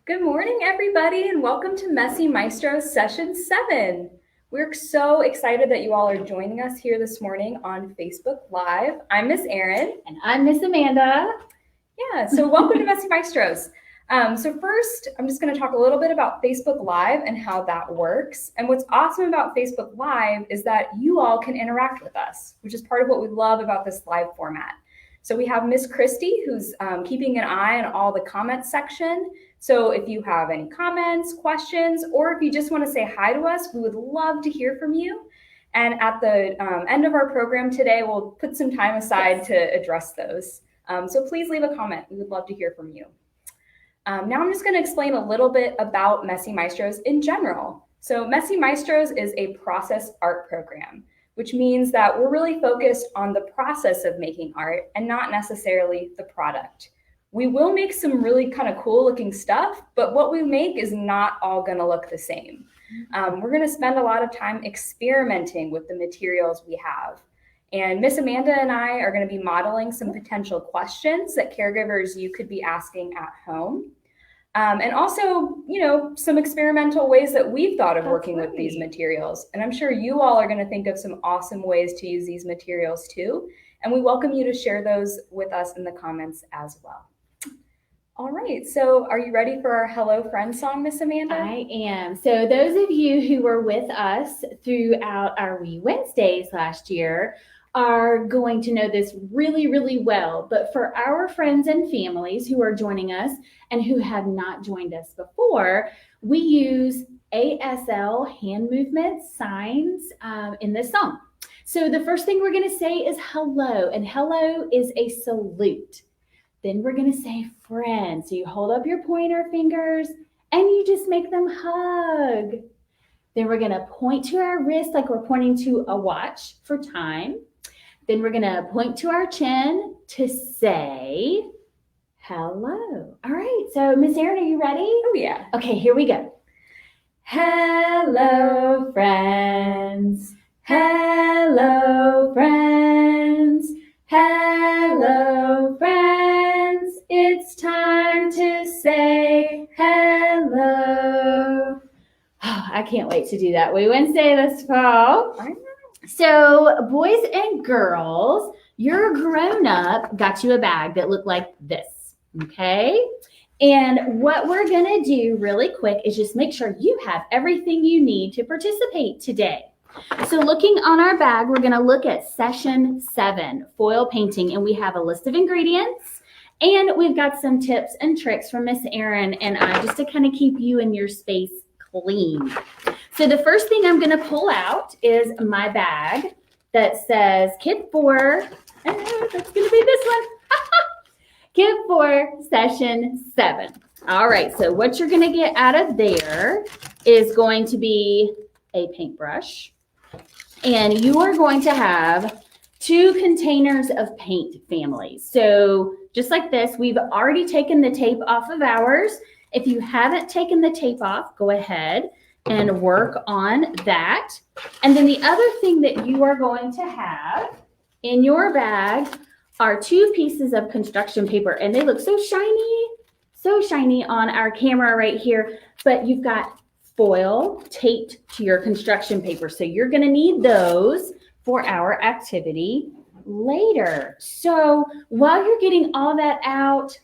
Good morning, everybody, and welcome to Messy Maestros Session 7. We're so excited that you all are joining us here this morning on Facebook Live. I'm Miss Erin. And I'm Miss Amanda. Yeah, so welcome to Messy Maestros. So first, I'm just going to talk a little bit about Facebook Live and how that works. And what's awesome about Facebook Live is that you all can interact with us, which is part of what we love about this live format. So we have Miss Christy, who's keeping an eye on all the comments section. So if you have any comments, questions, or if you just want to say hi to us, we would love to hear from you. And at the end of our program today, we'll put some time aside to address those. So please leave a comment. We would love to hear from you. Now I'm just going to explain a little bit about Messy Maestros in general. So Messy Maestros is a process art program, which means that we're really focused on the process of making art and not necessarily the product. We will make some really kind of cool looking stuff, but what we make is not all going to look the same. We're going to spend a lot of time experimenting with the materials we have. And Miss Amanda and I are going to be modeling some potential questions that caregivers you could be asking at home. And also, some experimental ways that we've thought of working with these materials. And I'm sure you all are going to think of some awesome ways to use these materials too. And we welcome you to share those with us in the comments as well. All right, so are you ready for our Hello Friend song, Miss Amanda? I am. So those of you who were with us throughout our Wee Wednesdays last year are going to know this really, really well. But for our friends and families who are joining us and who have not joined us before, we use ASL hand movement signs in this song. So the first thing we're going to say is hello, and hello is a salute. Then we're going to say friend. So you hold up your pointer fingers and you just make them hug. Then we're going to point to our wrist like we're pointing to a watch for time. Then we're going to point to our chin to say hello. All right. So Miss Erin, are you ready? Oh, yeah. Okay, here we go. Hello, friends. Hello, friends. Hello, friends. It's time to say hello. Oh, I can't wait to do that Wee Wednesday this fall. So, boys and girls, your grown-up got you a bag that looked like this, okay? And what we're going to do really quick is just make sure you have everything you need to participate today. So looking on our bag, we're going to look at session 7, foil painting, and we have a list of ingredients, and we've got some tips and tricks from Miss Erin and I just to kind of keep you and your space clean. So the first thing I'm going to pull out is my bag that says Kit 4, and that's going to be this one, Kit 4 session 7. All right, so what you're going to get out of there is going to be a paintbrush. And you are going to have 2 containers of paint families. So just like this, we've already taken the tape off of ours. If you haven't taken the tape off, go ahead and work on that. And then the other thing that you are going to have in your bag are 2 pieces of construction paper. And they look so shiny on our camera right here. But you've got foil taped to your construction paper. So you're going to need those for our activity later. So while you're getting all that out,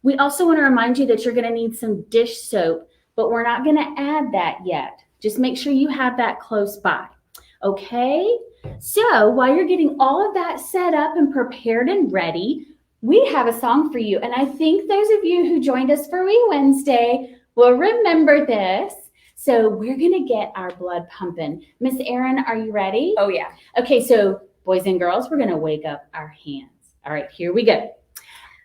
we also want to remind you that you're going to need some dish soap, but we're not going to add that yet. Just make sure you have that close by. Okay? So while you're getting all of that set up and prepared and ready, we have a song for you. And I think those of you who joined us for Wee Wednesday will remember this. So we're going to get our blood pumping. Miss Erin, are you ready? Oh, yeah. Okay, so boys and girls, we're going to wake up our hands. All right, here we go.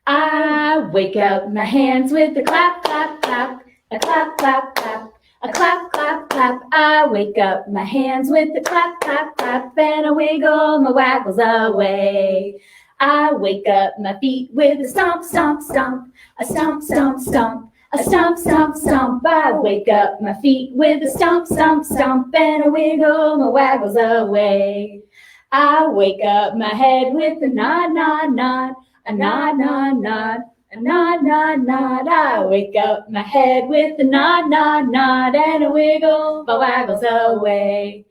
I wake up my hands with a clap, clap, clap, a clap, clap, clap, a clap, clap, clap. I wake up my hands with a clap, clap, clap, and I wiggle my waggles away. I wake up my feet with a stomp, stomp, stomp, a stomp, stomp, stomp. A stomp, stomp, stomp. I wake up my feet with a stomp, stomp, stomp, and I wiggle my waggles away. I wake up my head with a nod, nod, nod, a nod, nod, nod, A nod, nod, nod. I wake up my head with a nod, nod, nod, and a wiggle, my waggles away.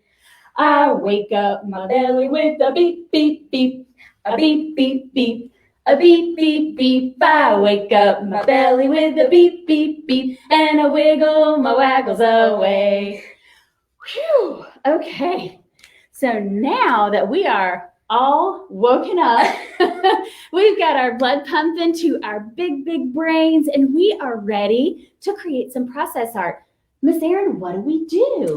I wake up my belly with a beep, beep, beep, a beep, beep, beep, a beep, beep, beep. I wake up my belly with a beep, beep, beep, and a wiggle, my waggles away. Whew. Okay. So now that we are all woken up, we've got our blood pumping to our big, big brains, and we are ready to create some process art. Miss Erin, what do we do?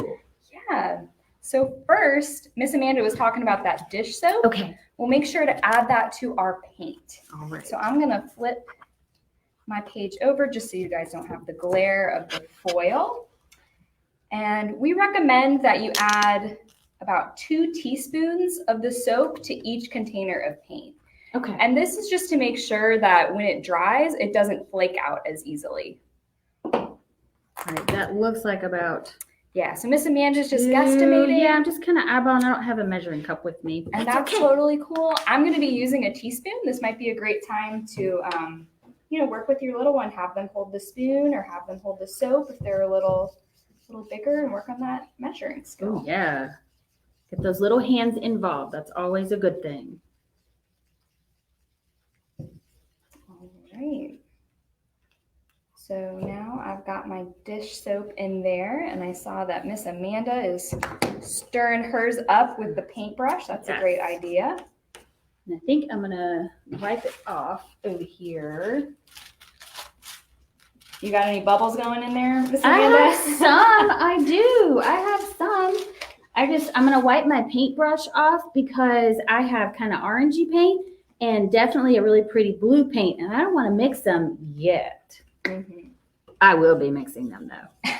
Yeah. So first, Miss Amanda was talking about that dish soap. Okay. We'll make sure to add that to our paint. All right. So I'm going to flip my page over just so you guys don't have the glare of the foil. And we recommend that you add about 2 teaspoons of the soap to each container of paint. Okay. And this is just to make sure that when it dries, it doesn't flake out as easily. All right, that looks like about... Yeah, so Miss Amanda's just guesstimating. Yeah, I'm just kind of eyeballing. I don't have a measuring cup with me. And that's okay. Totally cool. I'm going to be using a teaspoon. This might be a great time to, work with your little one. Have them hold the spoon or have them hold the soap if they're a little bigger, and work on that measuring skill. Oh, yeah. Get those little hands involved. That's always a good thing. All right. So now I've got my dish soap in there, and I saw that Miss Amanda is stirring hers up with the paintbrush. That's a great idea. And I think I'm going to wipe it off over here. You got any bubbles going in there, Miss Amanda? I have some. I do. I have some. I'm going to wipe my paintbrush off because I have kind of orangey paint and definitely a really pretty blue paint, and I don't want to mix them yet. Mm-hmm. I will be mixing them though,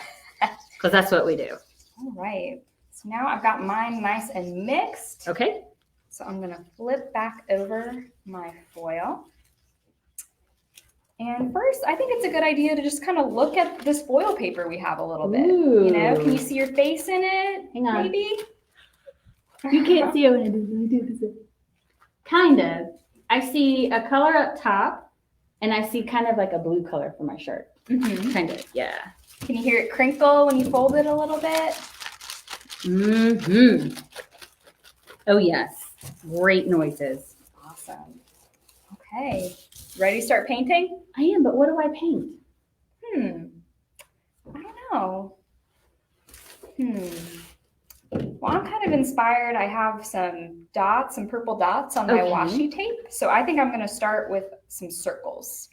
because that's what we do. All right. So now I've got mine nice and mixed. Okay. So I'm going to flip back over my foil. And first, I think it's a good idea to just kind of look at this foil paper we have a little bit. Ooh. Can you see your face in it? Hang on. Maybe? You can't see it when I do this. Kind of. I see a color up top, and I see kind of like a blue color for my shirt. Mm-hmm. Kind of, yeah. Can you hear it crinkle when you fold it a little bit? Mm-hmm. Oh, yes. Great noises. Awesome. Okay. Ready to start painting? I am, but what do I paint? I don't know. Well, I'm kind of inspired. I have some purple dots on my washi tape. So I think I'm going to start with some circles.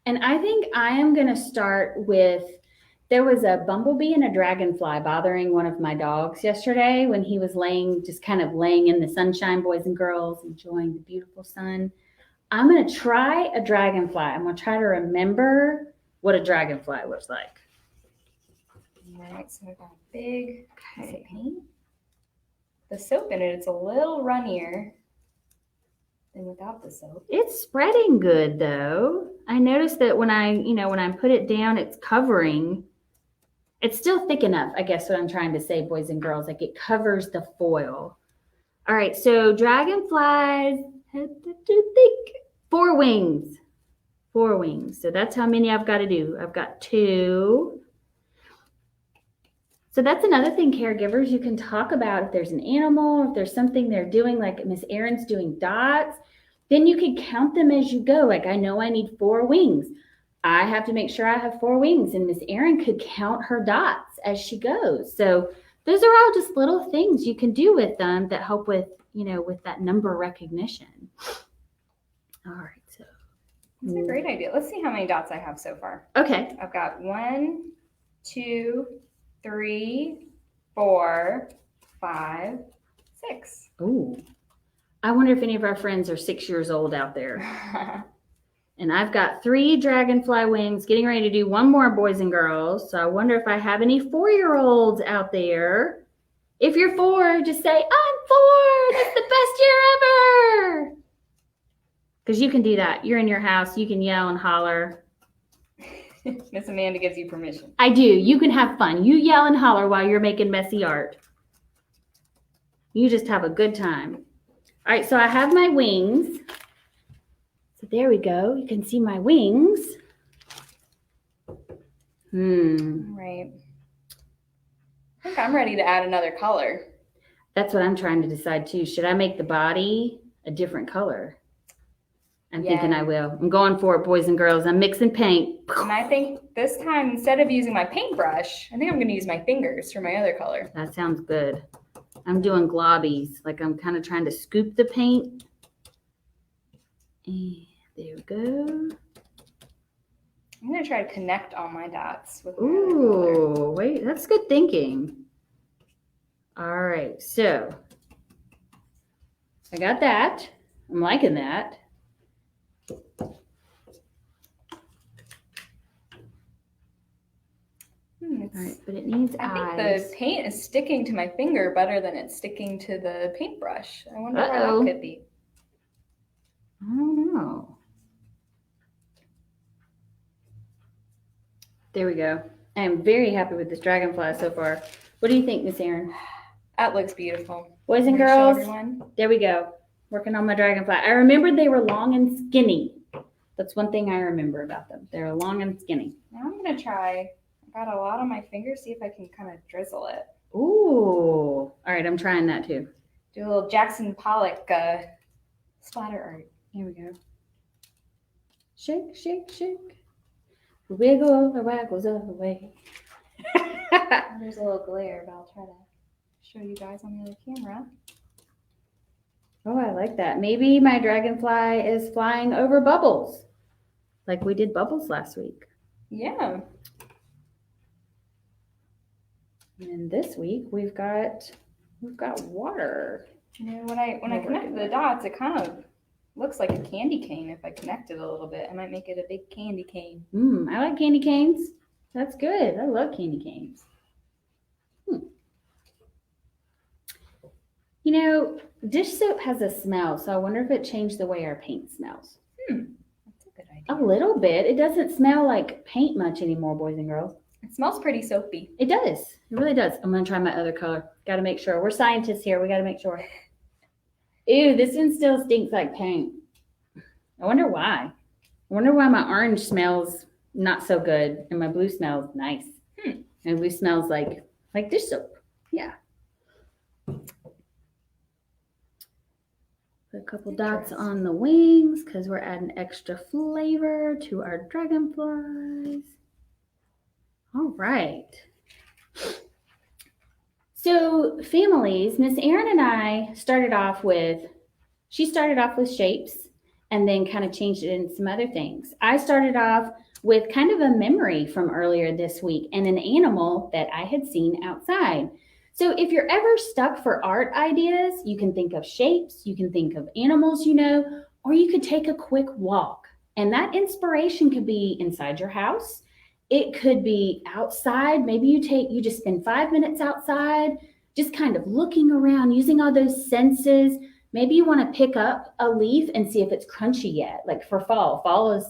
And I think I am going to start with, there was a bumblebee and a dragonfly bothering one of my dogs yesterday when he was laying in the sunshine, boys and girls, enjoying the beautiful sun. I'm going to try a dragonfly. I'm going to try to remember what a dragonfly looks like. All right, so I've got a big piece of paint. The soap in it, it's a little runnier than without the soap. It's spreading good though. I noticed that when I put it down, it's covering. It's still thick enough, I guess what I'm trying to say, boys and girls, like it covers the foil. All right, so dragonflies, thick. 4 wings. 4 wings. So that's how many I've got to do. I've got 2. So that's another thing, caregivers, you can talk about if there's an animal, if there's something they're doing, like Miss Erin's doing dots, then you could count them as you go. Like I know I need 4 wings. I have to make sure I have 4 wings, and Miss Erin could count her dots as she goes. So those are all just little things you can do with them that help with, with that number recognition. All right. So that's a great idea. Let's see how many dots I have so far. Okay. I've got 1, 2, 3, 4, 5, 6. Ooh. I wonder if any of our friends are 6 years old out there. And I've got 3 dragonfly wings, getting ready to do 1 more, boys and girls. So I wonder if I have any 4-year-olds out there. If you're 4, just say, I'm 4. That's the best year ever. Because you can do that. You're in your house. You can yell and holler. Miss Amanda gives you permission. I do. You can have fun. You yell and holler while you're making messy art. You just have a good time. All right, so I have my wings. So there we go. You can see my wings. Right. I think I'm ready to add another color. That's what I'm trying to decide too. Should I make the body a different color? I'm thinking I will. I'm going for it, boys and girls. I'm mixing paint. And I think this time, instead of using my paintbrush, I think I'm going to use my fingers for my other color. That sounds good. I'm doing globbies. Like I'm kind of trying to scoop the paint. And there we go. I'm going to try to connect all my dots with my other color. Ooh, wait, that's good thinking. All right, so I got that. I'm liking that. All right, but it needs eyes. I think the paint is sticking to my finger better than it's sticking to the paintbrush. I wonder why that could be. I don't know. There we go. I am very happy with this dragonfly so far. What do you think, Miss Erin? That looks beautiful. Boys and girls, there we go. Working on my dragonfly. I remembered they were long and skinny. That's one thing I remember about them. They're long and skinny. Now I'm going to try. I got a lot on my fingers. See if I can kind of drizzle it. Ooh. All right, I'm trying that too. Do a little Jackson Pollock splatter art. Here we go. Shake, shake, shake. Wiggle the waggles of the way. There's a little glare, but I'll try to show you guys on the other camera. Oh, I like that. Maybe my dragonfly is flying over bubbles, like we did bubbles last week. Yeah. And this week we've got water. You know, when I connect the dots, it kind of looks like a candy cane. If I connect it a little bit, I might make it a big candy cane. I like candy canes. That's good. I love candy canes. You know, dish soap has a smell, so I wonder if it changed the way our paint smells. That's a good idea. A little bit. It doesn't smell like paint much anymore, boys and girls. It smells pretty soapy. It does. It really does. I'm going to try my other color. Got to make sure. We're scientists here. We got to make sure. Ew, this one still stinks like paint. I wonder why. I wonder why my orange smells not so good and my blue smells nice. And blue smells like dish soap. Yeah. Put a couple dots on the wings because we're adding extra flavor to our dragonflies. All right. So families, Miss Erin and I started off with shapes and then kind of changed it into some other things. I started off with kind of a memory from earlier this week and an animal that I had seen outside. So if you're ever stuck for art ideas, you can think of shapes, you can think of animals you know, or you could take a quick walk. And that inspiration could be inside your house. It could be outside. Maybe you just spend 5 minutes outside, just kind of looking around, using all those senses. Maybe you want to pick up a leaf and see if it's crunchy yet, like for fall. Fall is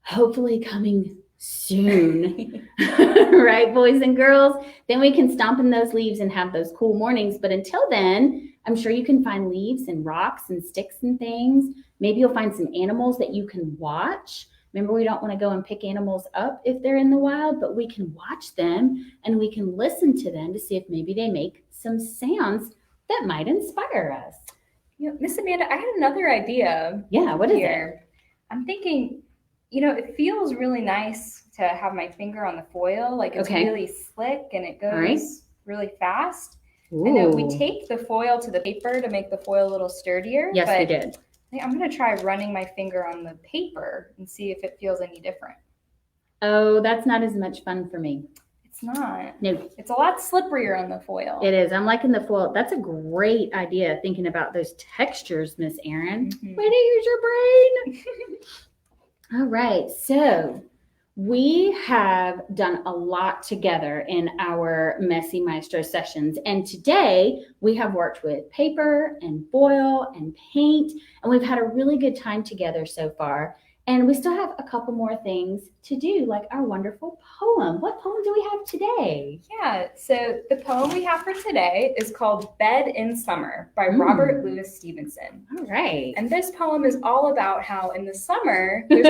hopefully coming soon, right, boys and girls? Then we can stomp in those leaves and have those cool mornings. But until then, I'm sure you can find leaves and rocks and sticks and things. Maybe you'll find some animals that you can watch. Remember, we don't want to go and pick animals up if they're in the wild, but we can watch them and we can listen to them to see if maybe they make some sounds that might inspire us. You know, Miss Amanda, I had another idea. Yeah, what is it? I'm thinking, you know, it feels really nice to have my finger on the foil. Like it's really slick and it goes really fast. Ooh. I know we take the foil to the paper to make the foil a little sturdier. Yes, we did. I'm going to try running my finger on the paper and see if it feels any different. Oh, that's not as much fun for me. It's not. No. It's a lot slipperier on the foil. It is. I'm liking the foil. That's a great idea, thinking about those textures, Miss Erin. Mm-hmm. Way to use your brain. All right. So we have done a lot together in our Messy Maestro sessions. And today we have worked with paper and foil and paint, and we've had a really good time together so far. And we still have a couple more things to do, like our wonderful poem. What poem do we have today? Yeah, so the poem we have for today is called Bed in Summer by Robert Louis Stevenson. All right. And this poem is all about how in the summer there's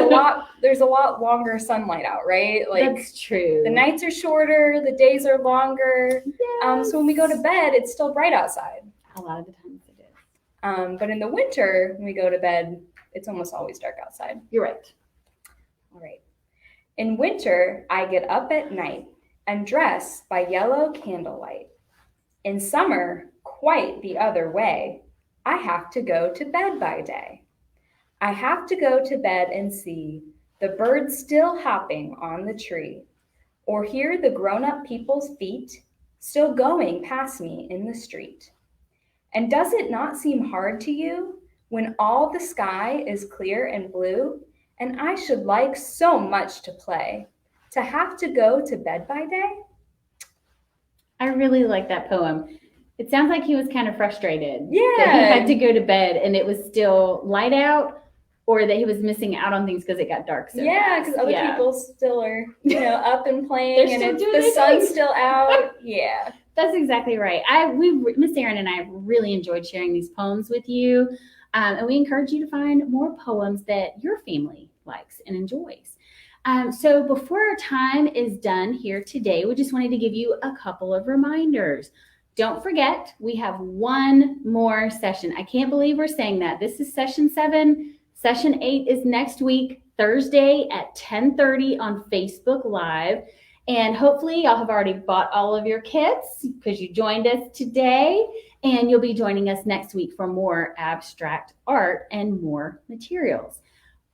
a lot longer sunlight out, right? Like that's true. The nights are shorter, the days are longer. Yes. So when we go to bed, it's still bright outside. A lot of the times it is. But in the winter, when we go to bed, it's almost always dark outside. You're right. All right. In winter, I get up at night and dress by yellow candlelight. In summer, quite the other way, I have to go to bed by day. I have to go to bed and see the birds still hopping on the tree, or hear the grown-up people's feet still going past me in the street. And does it not seem hard to you when all the sky is clear and blue, and I should like so much to play, to have to go to bed by day? I really like that poem. It sounds like he was kind of frustrated Yeah. that he had to go to bed and it was still light out, or that he was missing out on things because it got dark so Yeah, fast. because other people still are, up and playing, They're and still it's, doing the their sun's thing. still out. Yeah. That's exactly right. Miss Erin and I really enjoyed sharing these poems with you. And we encourage you to find more poems that your family likes and enjoys. So before our time is done here today, we just wanted to give you a couple of reminders. Don't forget, we have one more session. I can't believe we're saying that. This is session 7. Session 8 is next week, Thursday at 10:30 on Facebook Live. And hopefully y'all have already bought all of your kits because you joined us today. And you'll be joining us next week for more abstract art and more materials.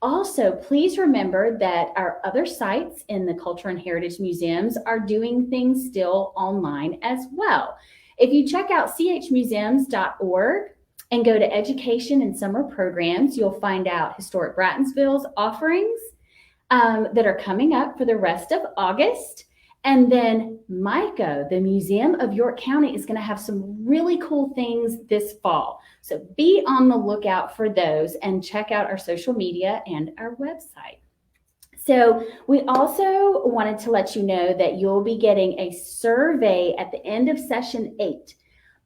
Also, please remember that our other sites in the Culture and Heritage Museums are doing things still online as well. If you check out chmuseums.org and go to Education and Summer Programs, you'll find out Historic Brattonsville's offerings that are coming up for the rest of August. And then MICO, the Museum of York County, is going to have some really cool things this fall. So be on the lookout for those and check out our social media and our website. So we also wanted to let you know that you'll be getting a survey at the end of session 8.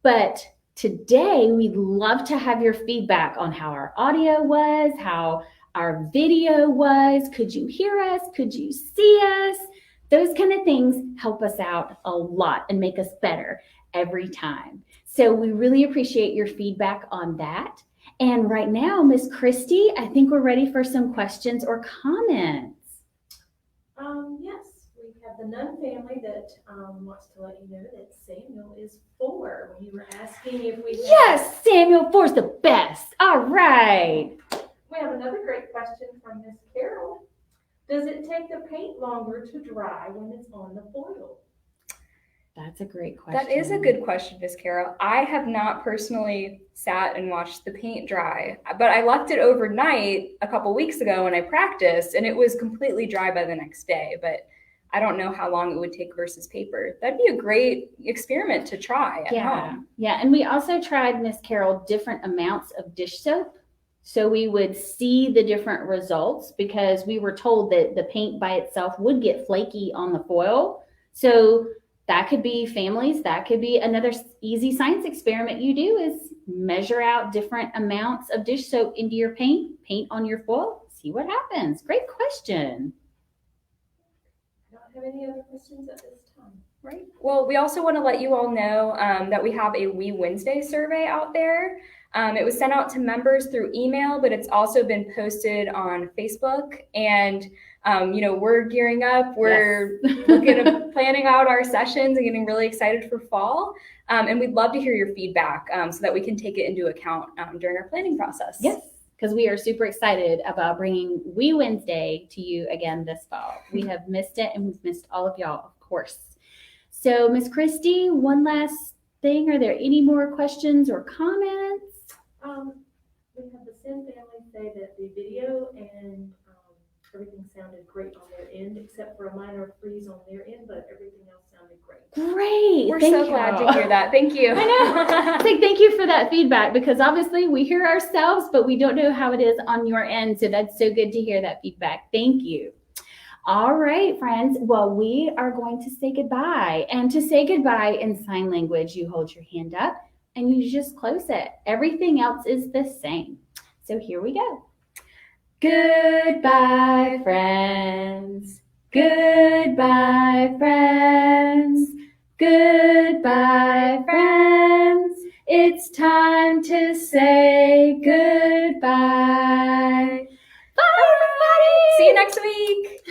But today, we'd love to have your feedback on how our audio was, how our video was. Could you hear us? Could you see us? Those kind of things help us out a lot and make us better every time. So we really appreciate your feedback on that. And right now, Miss Christy, I think we're ready for some questions or comments. Yes, we have the Nunn family that wants to let you know that Samuel is 4. You were asking if we Yes, Samuel 4's the best. All right. We have another great question from Miss Carol. Does it take the paint longer to dry when it's on the foil? That's a great question. That is a good question, Miss Carol. I have not personally sat and watched the paint dry, but I left it overnight a couple weeks ago when I practiced, and it was completely dry by the next day. But I don't know how long it would take versus paper. That'd be a great experiment to try at home. Yeah, and we also tried, Miss Carol, different amounts of dish soap. So we would see the different results because we were told that the paint by itself would get flaky on the foil. So that could be families. That could be another easy science experiment you do is measure out different amounts of dish soap into your paint on your foil, see what happens. Great question. I don't have any other questions at this time. Right. Well, we also want to let you all know that we have a We Wednesday survey out there. It was sent out to members through email, but it's also been posted on Facebook. And, we're gearing up. We're looking at planning out our sessions and getting really excited for fall. And we'd love to hear your feedback so that we can take it into account during our planning process. Yes, because we are super excited about bringing We Wednesday to you again this fall. We have missed it, and we've missed all of y'all, of course. So, Miss Christy, one last thing. Are there any more questions or comments? We have the Sin family say that the video and everything sounded great on their end, except for a minor freeze on their end, but everything else sounded great. Great. We're Thank so you. glad to hear that. Thank you. I know. It's like, thank you for that feedback, because obviously we hear ourselves, but we don't know how it is on your end. So that's so good to hear that feedback. Thank you. All right, friends. Well, we are going to say goodbye. And to say goodbye in sign language, you hold your hand up and you just close it. Everything else is the same. So here we go. Goodbye, friends. Goodbye, friends. Goodbye, friends. It's time to say goodbye. Bye, everybody. See you next week.